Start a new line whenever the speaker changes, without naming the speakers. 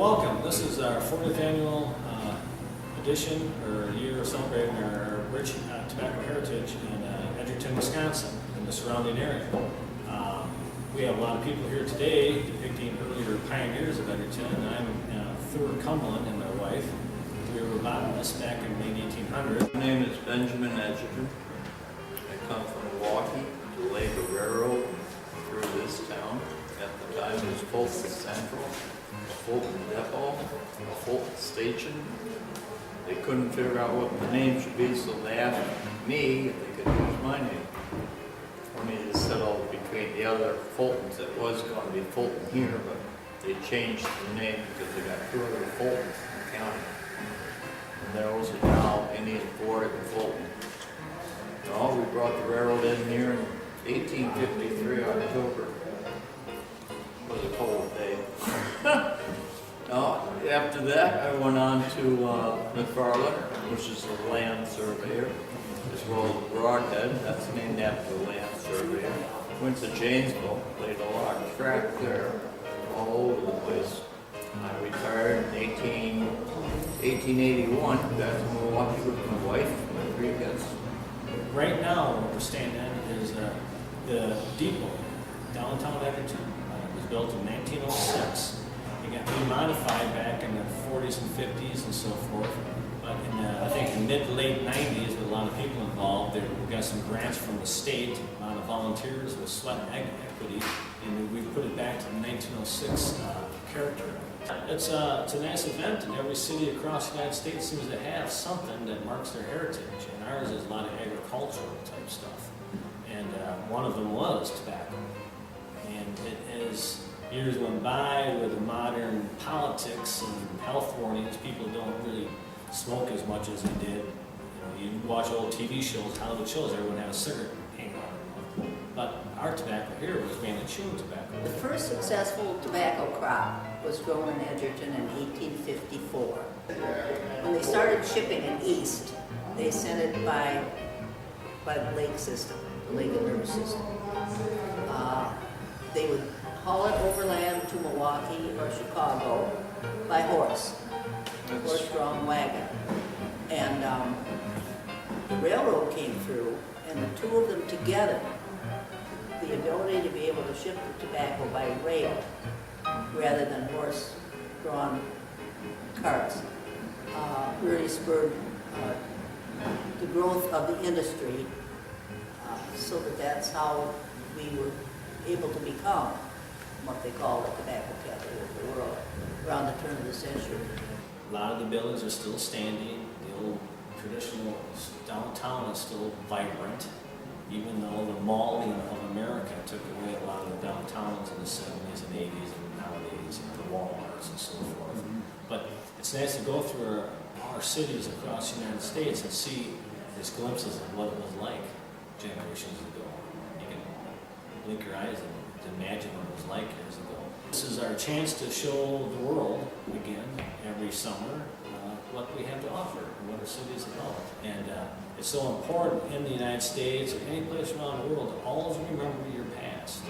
welcome. This is our 40th annual edition or year celebrating our rich tobacco heritage in Edgerton, Wisconsin, and the surrounding area. We have a lot of people here today depicting earlier pioneers of Edgerton. I'm Thor Kumlein and my wife. We were botanists back in the late 1800s.
My name is Benjamin Edgerton. I come from Milwaukee to lay the railroad through this town. At the time it was Fulton Central, Fulton Depot, Fulton Station. They couldn't figure out what the name should be, so they asked me if they could use my name for me to settle between the other Fultons. It was going to be Fulton here, but they changed the name because they got two other Fultons in the county. And those are now Indian Ford and Fulton. Well, we brought the railroad in here in 1853, October. It was a cold day. After that, I went on to McFarland, which is a land surveyor, as well as Broadhead. That's named after the land surveyor. Went to Janesville, laid a lot of track there, all over the place. I retired in 1881, got to Milwaukee with my wife and my 3 kids.
Right now, what we're standing in is the depot, downtown Edgerton. It was built in 1906. It got remodified back in the 40s and 50s and so forth. But in I think the mid to late 90s, with a lot of people involved, we got some grants from the state, a lot of volunteers with sweat and equity, and we put it back to the 1906 character. It's a nice event, and every city across the United States seems to have something that marks their heritage, and ours is a lot of agricultural type stuff. And one of them was tobacco. And it is, years went by with modern politics and health warnings, people don't really smoke as much as they did. You watch old TV shows, Hollywood shows, everyone had a cigarette hanging on them. But our tobacco here was mainly chewing tobacco.
The first successful tobacco crop was grown in Edgerton in 1854. When they started shipping it east, they sent it by the lake system, the lake and river system. They would haul it overland to Milwaukee or Chicago by horse, horse-drawn wagon. And the railroad came through, and the two of them together, the ability to be able to ship the tobacco by rail rather than horse-drawn carts, really spurred the growth of the industry, so that's how we were able to become what they call the tobacco capital of the world around the turn of the century.
A lot of the buildings are still standing. The old traditional downtown is still vibrant, even though the malling of America took away a lot of the downtowns in the 70s and 80s and nowadays, the Walmarts and so forth. But it's nice to go through our cities across the United States and see these glimpses of what it was like generations ago. You can blink your eyes and imagine what it was like years ago. This is our chance to show the world, again, every summer, what we have to offer and what our city is about. And it's so important in the United States or any place around the world to always remember your past.